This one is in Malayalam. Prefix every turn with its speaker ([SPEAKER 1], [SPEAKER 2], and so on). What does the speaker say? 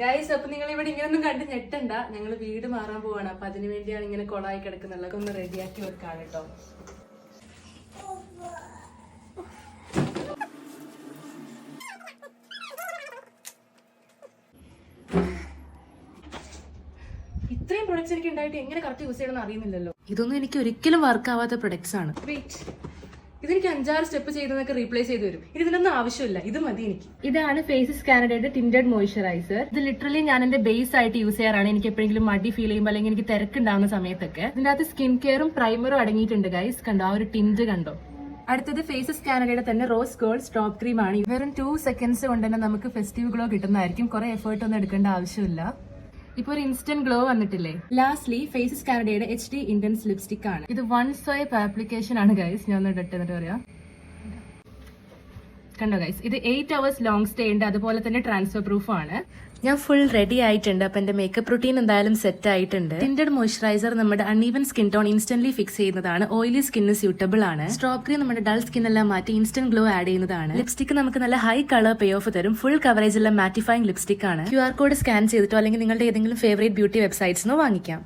[SPEAKER 1] ഗൈസ്, അപ്പൊ നിങ്ങൾ ഇവിടെ ഇങ്ങനൊന്നും കണ്ട് ഞെട്ടണ്ട. ഞങ്ങൾ വീട് മാറാൻ പോവാണ്. അപ്പൊ അതിനു വേണ്ടിയാണ് ഇങ്ങനെ കൊളായി കിടക്കുന്നുള്ളത്. ഒന്ന് റെഡിയാക്കി വെക്കാണ് കേട്ടോ. ഇത്രയും പ്രൊഡക്ട്സ് എനിക്ക് ഉണ്ടായിട്ട് എങ്ങനെ കറക്റ്റ് യൂസ് ചെയ്യണമെന്ന് അറിയുന്നില്ലല്ലോ. ഇതൊന്നും എനിക്ക് ഒരിക്കലും വർക്ക് ആവാത്ത പ്രൊഡക്ട്സ് ആണ്. വെയിറ്റ്, ഇതെനിക്ക് 5-6 സ്റ്റെപ്പ് ചെയ്തതൊക്കെ റീപ്ലേസ് ചെയ്ത് വരും. ഇതിനൊന്നും ആവശ്യമില്ല, ഇത് മതി എനിക്ക്. ഇതാണ് ഫേസസ് കാനഡയുടെ ടിൻറ്റഡ് മോയ്സ്ചറൈസർ. ഇത് ലിറ്ററലി ഞാൻ എന്റെ ബേസ് ആയിട്ട് യൂസ് ചെയ്യാറാണ്. എനിക്ക് എപ്പോഴെങ്കിലും മടി ഫീൽ ചെയ്യുമ്പോൾ അല്ലെങ്കിൽ എനിക്ക് തിരക്കുണ്ടാവുന്ന സമയത്തൊക്കെ. ഇതിന്റെ അകത്ത് സ്കിൻ കെയറും പ്രൈമറും അടങ്ങിയിട്ടുണ്ട് ഗൈസ്. കണ്ടോ, ആ ഒരു ടിൻറ്റ് കണ്ടോ. അടുത്തത് ഫേസസ് കാനഡയുടെ തന്നെ റോസ് ഗോൾഡ് സ്ട്രോപ്പ് ക്രീം ആണ്. വെറും 2 seconds കൊണ്ട് തന്നെ നമുക്ക് ഫെസ്റ്റീവ് ഗ്ലോ കിട്ടുന്നതായിരിക്കും. കുറെ എഫേർട്ട് ഒന്നും എടുക്കേണ്ട ആവശ്യമില്ല. ഇപ്പൊ ഒരു ഇൻസ്റ്റന്റ് ഗ്ലോ വന്നിട്ടില്ലേ. ലാസ്റ്റ്ലി ഫേസസ് കാനഡയുടെ HD ഇന്റൻസ് ലിപ്സ്റ്റിക് ആണ്. ഇത് 1 swipe ആപ്ലിക്കേഷൻ ആണ് ഗൈസ്. ഞാൻ ഒന്ന് ഇട്ട് എന്നിട്ട് പറയാം. കണ്ടോ ഗൈസ്, ഇത് 8 hours ലോങ് സ്റ്റേ ഉണ്ട്. അതുപോലെ തന്നെ ട്രാൻസ്ഫർ പ്രൂഫ് ആണ്. ഞാൻ ഫുൾ റെഡി ആയിട്ടുണ്ട്. അപ്പൊ എന്റെ മേക്കപ്പ് റുട്ടീൻ എന്തായാലും സെറ്റ് ആയിട്ടുണ്ട്. ടിൻറ്റഡ് മോയ്സ്ചറൈസർ നമ്മുടെ uneven skin tone instantly fix ചെയ്യുന്നതാണ്. ഓയിലി സ്കിന്നിന് സ്യൂട്ടബിൾ ആണ്. സ്ട്രോപ്പ് ക്രീം നമ്മുടെ ഡൾ സ്കിൻ എല്ലാം മാറ്റി ഇൻസ്റ്റന്റ് ഗ്ലോ ആഡ് ചെയ്യുന്നതാണ്. ലിപ്സ്റ്റിക് നമുക്ക് നല്ല ഹൈ കളർ പേ ഓഫ് തരും. ഫുൾ കവറേജ് ഉള്ള മാറ്റിഫൈങ് ലിപ്സ്റ്റിക് ആണ്. QR കോഡ് സ്കാൻ ചെയ്തിട്ടോ അല്ലെങ്കിൽ നിങ്ങളുടെ ഏതെങ്കിലും ഫേവറേറ്റ് ബ്യൂട്ടി വെബ്സൈറ്റ്സ് വാങ്ങിക്കാം.